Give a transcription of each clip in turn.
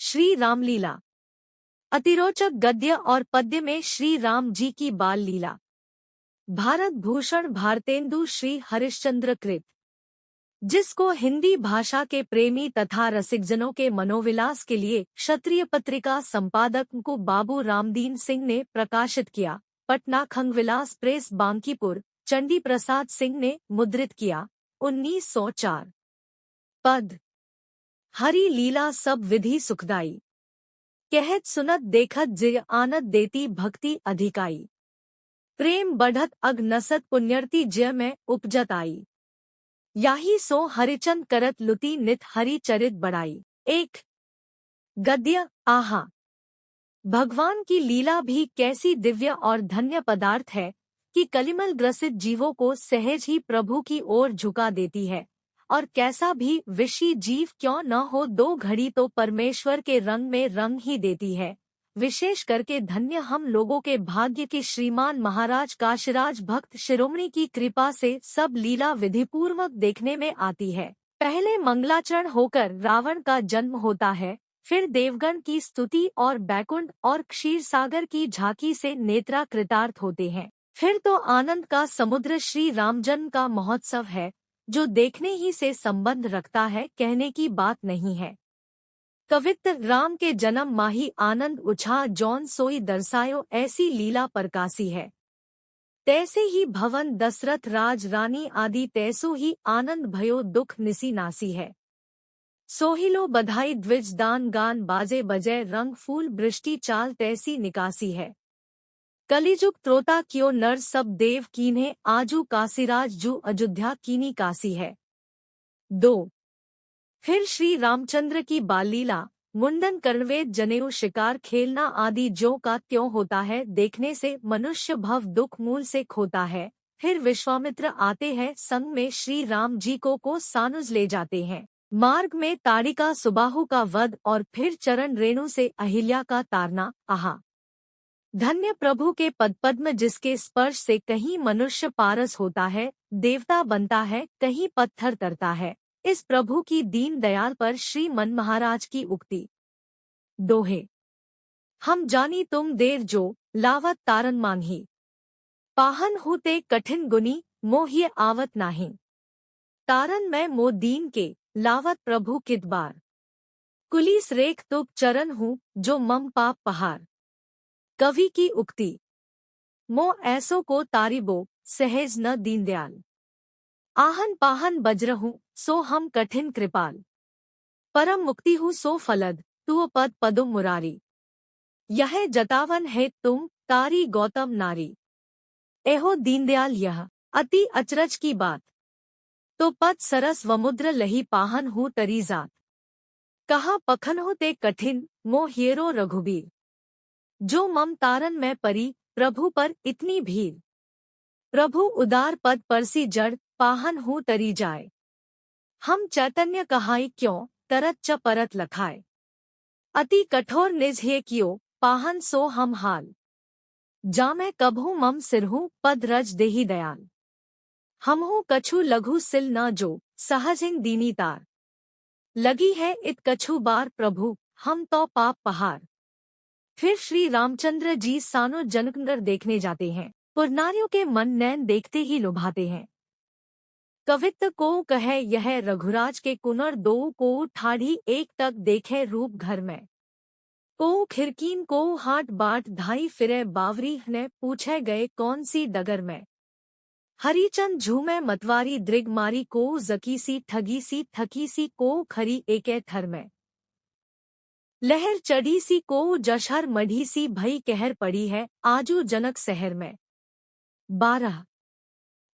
श्री रामलीला। अतिरोचक गद्य और पद्य में श्री राम जी की बाल लीला। भारत भूषण भारतेंदु श्री हरिश्चंद्र कृत, जिसको हिंदी भाषा के प्रेमी तथा रसिकजनों के मनोविलास के लिए क्षत्रिय पत्रिका संपादक को बाबू रामदीन सिंह ने प्रकाशित किया। पटना खंगविलास प्रेस बांकीपुर, चंडी प्रसाद सिंह ने मुद्रित किया 1904। पद। हरि लीला सब विधि सुखदाई, कहत सुनत देखत जिय आनत देती भक्ति अधिकाई। प्रेम बढ़त अग नसत पुण्यर्ति जय में उपजत आई। याही सो हरिचंद करत लुति नित हरि चरित बढ़ाई। एक गद्य। आहा, भगवान की लीला भी कैसी दिव्य और धन्य पदार्थ है कि कलिमल ग्रसित जीवों को सहज ही प्रभु की ओर झुका देती है, और कैसा भी विषी जीव क्यों न हो, दो घड़ी तो परमेश्वर के रंग में रंग ही देती है। विशेष करके धन्य हम लोगों के भाग्य की श्रीमान महाराज काशीराज भक्त शिरोमणि की कृपा से सब लीला विधिपूर्वक देखने में आती है। पहले मंगलाचरण होकर रावण का जन्म होता है, फिर देवगण की स्तुति और बैकुंठ और क्षीरसागर की झांकी से नेत्रा कृतार्थ होते हैं। फिर तो आनंद का समुद्र श्री रामजन्म का महोत्सव है, जो देखने ही से संबंध रखता है, कहने की बात नहीं है। कवित्र राम के जन्म माही आनंद उछा जौन सोई दर्शायो, ऐसी लीला प्रकाशी है। तैसे ही भवन दशरथ राज रानी आदि तैसो ही आनंद भयो दुख निसी नासी है। सोहिलो बधाई द्विज दान गान बाजे बजय रंग फूल वृष्टि चाल तैसी निकासी है। कलिजुग त्रोता क्यों नर सब देव कीन्हे, आजू काशीराज जू अयोध्या कीनी काशी है। 2। फिर श्री रामचंद्र की बाल लीला, मुंडन कर्णवेद जनेऊ शिकार खेलना आदि जो का त्यों होता है, देखने से मनुष्य भव दुख मूल से खोता है। फिर विश्वामित्र आते हैं, संग में श्री राम जी को सानुज ले जाते हैं। मार्ग में ताड़िका सुबाहु का वध और फिर चरण रेणु से अहिल्या का तारना। आहा, धन्य प्रभु के पद्म जिसके स्पर्श से कहीं मनुष्य पारस होता है, देवता बनता है, कहीं पत्थर तरता है। इस प्रभु की दीन दयाल पर श्री मन महाराज की उक्ति। दोहे। हम जानी तुम देर जो, लावत तारन मांगी। पाहन होते कठिन गुनी, मोहिए आवत नाही। तारन मैं मो दीन के, लावत प्रभु कित बार। कुलीस रेख तुक चरण हूँ, जो मम पाप पहार। कवि की उक्ति। मो ऐसो को तारिबो, सहज न दीनदयाल। आहन पाहन बजरहूँ, सो हम कठिन कृपाल। परम मुक्ति हूँ सो फलद, तुअ पद पदुम मुरारी। यह जतावन है तुम, तारी गौतम नारी। एहो दीनदयाल यह, अति अचरज की बात। तो पद सरस वमुद्र लही पाहन हूँ तरी जात। कहा पखन होते कठिन, मो हियरो रघुबीर। जो मम तारन में परी, प्रभु पर इतनी भीर। प्रभु उदार पद परसी जड़, पाहन हूँ तरी जाए। हम चैतन्य कहाई क्यों, तरत च परत लखाए। अति कठोर निज हे कियो, पाहन सो हम हाल। जामै कभू मम सिरहूँ, पद रज देही दयाल। हमहू कछु लघु सिल न जो, सहजिंग दीनी तार। लगी है इत कछु बार प्रभु, हम तो पाप पहार। फिर श्री रामचंद्र जी सानो जनकनगर देखने जाते हैं। पुरनारियों के मन नैन देखते ही लुभाते हैं। कवित्त को कहे यह रघुराज के कुनर, दो को ठाढ़ी एक तक देखे रूप घर में। को खिरकीन को हाट बाट धाई फिरे बावरी ने, पूछे गए कौन सी डगर में। हरिचंद झूमे मतवारी दृग मारी, को जकी सी ठगी सी थकी सी, को खरी एके थर में। लहर चढ़ी सी को जशहर मढ़ी सी, भई कहर पड़ी है आजू जनक शहर में। 12।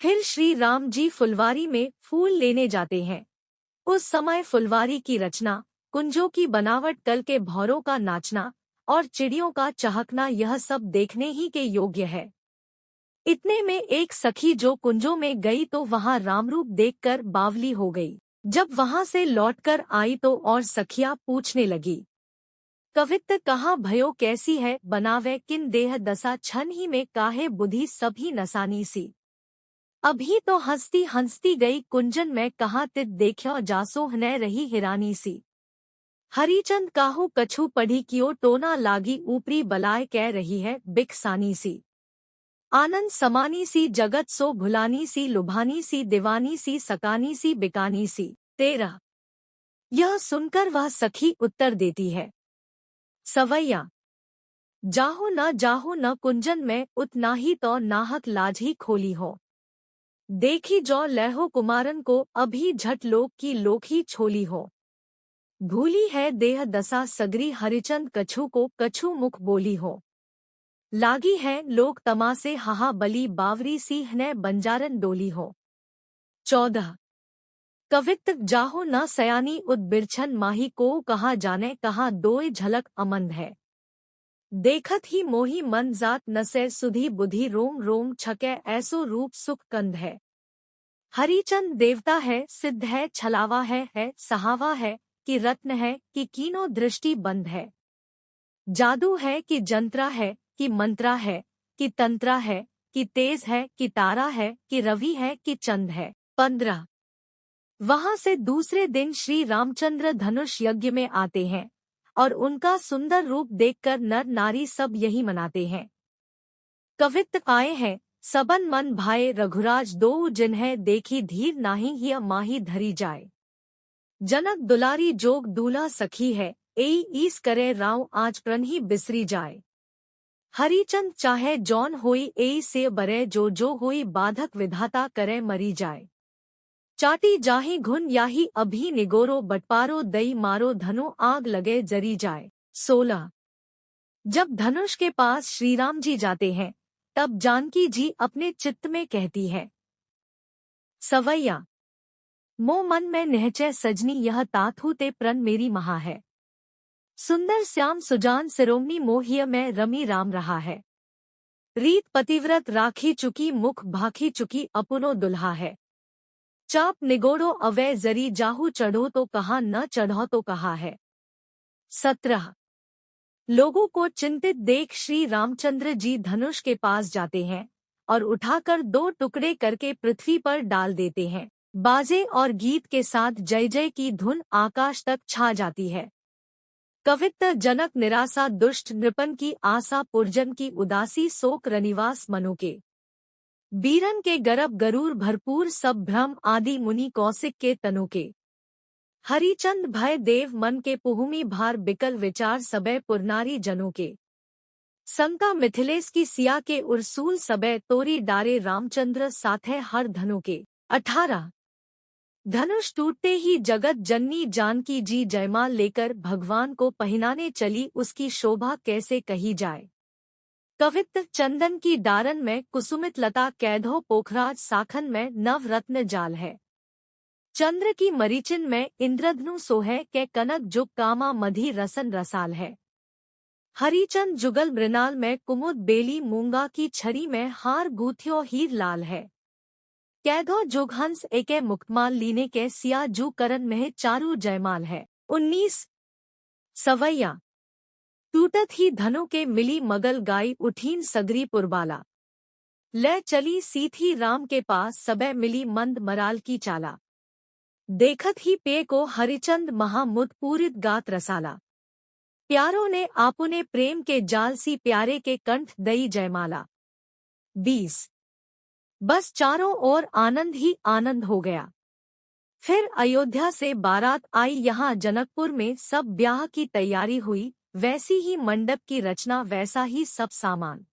फिर श्री राम जी फुलवारी में फूल लेने जाते हैं। उस समय फुलवारी की रचना, कुंजों की बनावट, कल के भौरों का नाचना और चिड़ियों का चहकना, यह सब देखने ही के योग्य है। इतने में एक सखी जो कुंजों में गई तो वहां रामरूप देखकर बावली हो गई। जब वहां से लौटकर आई तो और सखियां पूछने लगी, कवित्त कहाँ भयो कैसी है, बनावे किन देह दशा, छन ही में काहे बुद्धि सभी नसानी सी। अभी तो हंसती हंसती गई कुंजन में, कहाँ तित देख्यो जासो न रही हिरानी सी। हरिचंद काहू कछु पढ़ी कियो टोना लागी ऊपरी बलाय कह रही है बिकसानी सी। आनंद समानी सी जगत सो भुलानी सी लुभानी सी दीवानी सी सकानी सी बिकानी सी। 13। यह सुनकर वह सखी उत्तर देती है। सवैया जाहु न कुंजन में उतना ही तो नाहक लाज ही खोली हो। देखी जो लहो कुमारन को अभी झट लोक की लोक ही छोली हो। भूली है देह दशा सगरी हरिचंद कछु को कछु मुख बोली हो। लागी है लोक तमासे हाहा बली बावरी सी ने बंजारन डोली हो। 14। कवित जाहो न सयानी उद बिरछन माही को कहा जाने कहा दोय झलक अमंद है। देखत ही मोही मन जात नसे सुधी बुद्धि रोम रोम छके ऐसो रूप सुख कंद है। हरिचंद देवता है सिद्ध है छलावा है सहावा है कि रत्न है कि कीनो दृष्टि बंद है। जादू है कि जंत्रा है कि मंत्रा है कि तंत्रा है कि तेज है कि तारा है कि रवि है कि चंद है। 15। वहां से दूसरे दिन श्री रामचंद्र धनुष यज्ञ में आते हैं और उनका सुंदर रूप देखकर नर नारी सब यही मनाते हैं। कवित आए हैं सबन मन भाए रघुराज दो जिन्हें देखी धीर नाही हिय माही धरी जाए। जनक दुलारी जोग दूल्हा सखी है एई ईस करे राव आज प्रण ही बिसरी जाए। हरिचंद चाहे जौन होई एई से बरे जो होई बाधक विधाता करे मरी जाए। चाटी जाही घुन याही अभी निगोरो बटपारो दई मारो धनु आग लगे जरी जाए। 16। जब धनुष के पास श्रीराम जी जाते हैं तब जानकी जी अपने चित्त में कहती है। सवैया मो मन में निहचय सजनी यह ताथू ते प्रण मेरी महा है। सुंदर श्याम सुजान सिरोमणि मोहिय में रमी राम रहा है। रीत पतिव्रत राखी चुकी मुख भाखी चुकी अपुनो दुल्हा है। चाप निगोड़ो अवय जरी जाहू चढ़ो तो कहा न चढ़ो तो कहा है। 17। लोगों को चिंतित देख श्री रामचंद्र जी धनुष के पास जाते हैं और उठाकर 2 टुकड़े करके पृथ्वी पर डाल देते हैं। बाजे और गीत के साथ जय जय की धुन आकाश तक छा जाती है। कवित्त जनक निराशा दुष्ट नृपन की आशा पुरजन की उदासी शोक रनिवास मनु के। बीरन के गरब गरूर भरपूर सब भ्रम आदि मुनि कौशिक के तनु के। हरिचंद भय देव मन के पुहुमी भार बिकल विचार सबे पुरनारी जनों के। संका मिथिलेश की सिया के उर्सूल सबे तोरी डारे रामचंद्र साथे हर धनु के। 18। धनुष टूटते ही जगत जननी जानकी जी जयमाल लेकर भगवान को पहनाने चली उसकी शोभा कैसे कही जाए। कवित्त चंदन की डारन में कुसुमित लता कैधो पोखराज साखन में नवरत्न जाल है। चंद्र की मरीचिन में इंद्रधनु सोहे के कनक जुग कामा मधी रसन रसाल है। हरिचंद जुगल मृणाल में कुमुद बेली मूंगा की छरी में हार गूथियो हीर लाल है। कैधो जुगहंस एके मुक्तमाल लीने के सिया जू करन में चारू जयमाल है। 19। सवैया टूटत ही धनु के मिली मगल गाई उठीन सगरी पुरबाला। ले चली सीथी राम के पास सबे मिली मंद मराल की चाला। देखत ही पे को हरिचंद महामुद पूरित गात रसाला। प्यारों ने आपुने प्रेम के जाल सी प्यारे के कंठ दई जयमाला। 20। बस चारों ओर आनंद ही आनंद हो गया। फिर अयोध्या से बारात आई यहाँ जनकपुर में सब ब्याह की तैयारी हुई वैसी ही मंडप की रचना वैसा ही सब सामान।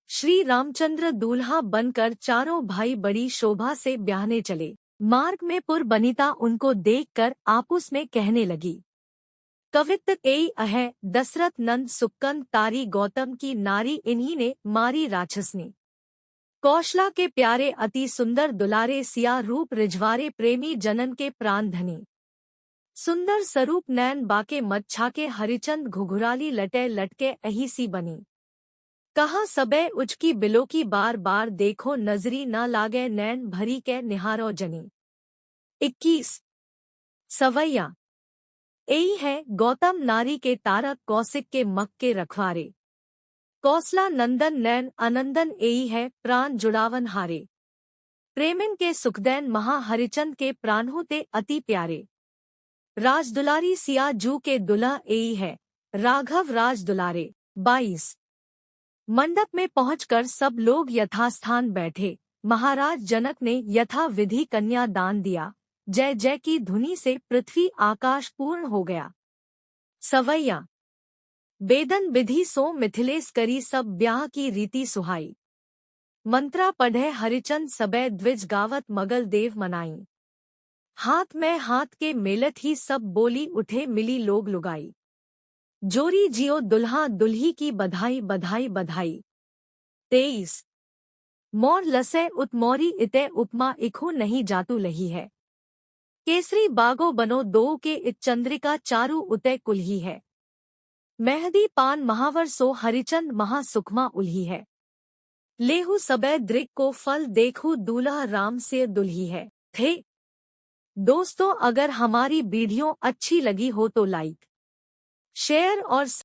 श्री रामचंद्र दूल्हा बनकर चारों भाई बड़ी शोभा से ब्याहने चले। मार्ग में पुर बनिता उनको देखकर आपस में कहने लगी। कवित्त एई अहै दशरथ नंद सुक्कंद तारी गौतम की नारी इन्हीं ने मारी राक्षसनी। कौशला के प्यारे अति सुंदर दुलारे सिया रूप रिझवारे प्रेमी जनन के प्राण धनी। सुंदर स्वरूप नैन बाके मत छाके हरिचंद घुघुराली लटे लटके अहीसी बनी। कहा सबे उचकी बिलो की बार बार देखो नजरी न लागे नैन भरी के निहारो जनी। 21। सवैया एई है गौतम नारी के तारक कौशिक के मक के रखवारे। कौसला नंदन नैन अनंदन एई है प्राण जुड़ावन हारे। प्रेमिन के सुखदैन महा हरिचंद के प्राणों ते अति प्यारे। राजदुलारी सिया जू के दुल्हा एई है, राघव राजदुलारे। 22। मंडप में पहुंचकर सब लोग यथास्थान बैठे। महाराज जनक ने यथा विधि कन्या दान दिया। जय जय की धुनी से पृथ्वी आकाश पूर्ण हो गया। सवैया बेदन विधि सो मिथिलेश करी सब ब्याह की रीति सुहाई। मंत्रा पढ़े हरिचंद सबे द्विज गावत मगल देव मनाई। हाथ में हाथ के मेलत ही सब बोली उठे मिली लोग लुगाई। जोरी जियो दुल्हा दुल्ही की बधाई बधाई बधाई। 23। मोर लसे उत्मोरी इते उपमा इखु नहीं जातु लही है। केसरी बागो बनो दो के इत चंद्रिका चारु उते कुल्ही है। मेहदी पान महावर सो हरिचंद महासुखमा उल्ही है। लेहु सबे दृक को फल देखू दूल्हा राम से दुल्ही है। थे दोस्तों, अगर हमारी वीडियो अच्छी लगी हो तो लाइक, शेयर और